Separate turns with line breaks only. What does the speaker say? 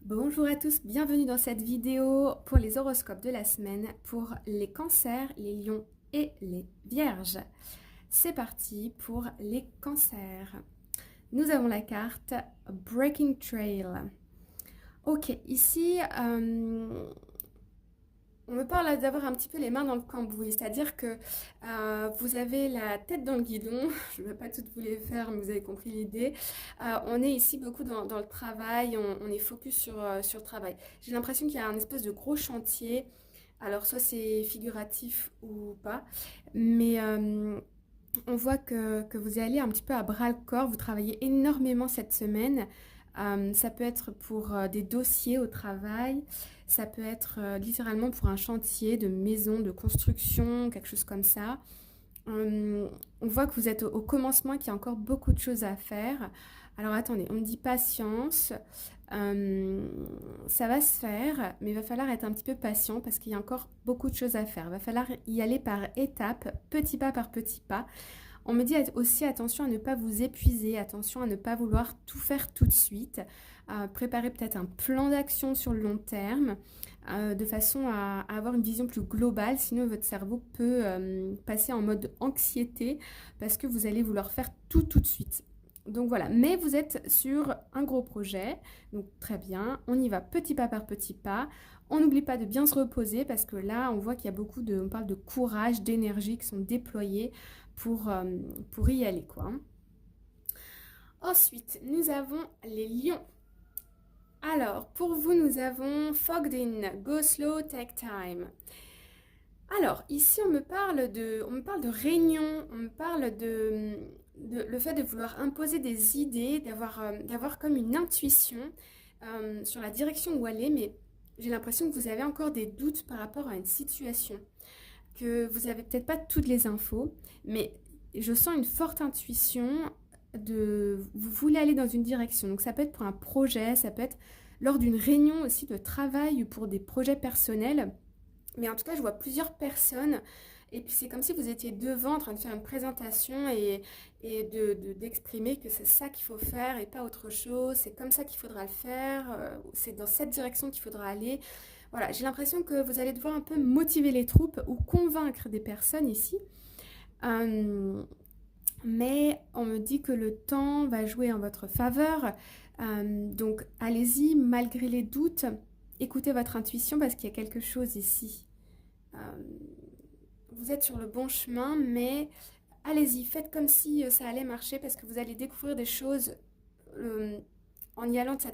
Bonjour à tous, bienvenue dans cette vidéo pour les horoscopes de la semaine pour les cancers, les lions et les vierges. C'est parti pour les cancers. Nous avons la carte Breaking Trail. Ok, ici, on me parle d'avoir un petit peu les mains dans le cambouis, c'est-à-dire que vous avez la tête dans le guidon, je ne vais pas toutes vous les faire, mais vous avez compris l'idée. On est ici beaucoup dans le travail, on est focus sur le travail. J'ai l'impression qu'il y a un espèce de gros chantier, alors soit c'est figuratif ou pas, mais on voit que vous allez un petit peu à bras-le-corps, vous travaillez énormément cette semaine. Ça peut être pour des dossiers au travail, ça peut être littéralement pour un chantier de maison, de construction, quelque chose comme ça. On voit que vous êtes au commencement, qu'il y a encore beaucoup de choses à faire. Alors attendez, on me dit patience. Euh, Ça va se faire, mais il va falloir être un petit peu patient parce qu'il y a encore beaucoup de choses à faire. Il va falloir y aller par étapes, petit pas par petit pas. On me dit aussi attention à ne pas vous épuiser, attention à ne pas vouloir tout faire tout de suite. Préparer peut-être un plan d'action sur le long terme, de façon à avoir une vision plus globale, sinon votre cerveau peut passer en mode anxiété parce que vous allez vouloir faire tout de suite. Donc voilà, mais vous êtes sur un gros projet, donc très bien, on y va petit pas par petit pas. On n'oublie pas de bien se reposer parce que là, on voit qu'il y a on parle de courage, d'énergie qui sont déployés pour y aller, quoi. Ensuite, nous avons les lions. Alors, pour vous, nous avons Fogged in, Go slow, take time. Alors, ici, on me parle de réunion, on me parle de le fait de vouloir imposer des idées, d'avoir comme une intuition sur la direction où aller, mais j'ai l'impression que vous avez encore des doutes par rapport à une situation, que vous n'avez peut-être pas toutes les infos, mais je sens une forte intuition vous voulez aller dans une direction. Donc ça peut être pour un projet, ça peut être lors d'une réunion aussi de travail ou pour des projets personnels. Mais en tout cas, je vois plusieurs personnes et puis c'est comme si vous étiez devant en train de faire une présentation d'exprimer que c'est ça qu'il faut faire et pas autre chose. C'est comme ça qu'il faudra le faire. C'est dans cette direction qu'il faudra aller. Voilà, j'ai l'impression que vous allez devoir un peu motiver les troupes ou convaincre des personnes ici. Euh, mais on me dit que le temps va jouer en votre faveur. Donc allez-y, malgré les doutes, écoutez votre intuition parce qu'il y a quelque chose ici. Euh, Vous êtes sur le bon chemin, mais allez-y, faites comme si ça allait marcher parce que vous allez découvrir des choses en y allant de cette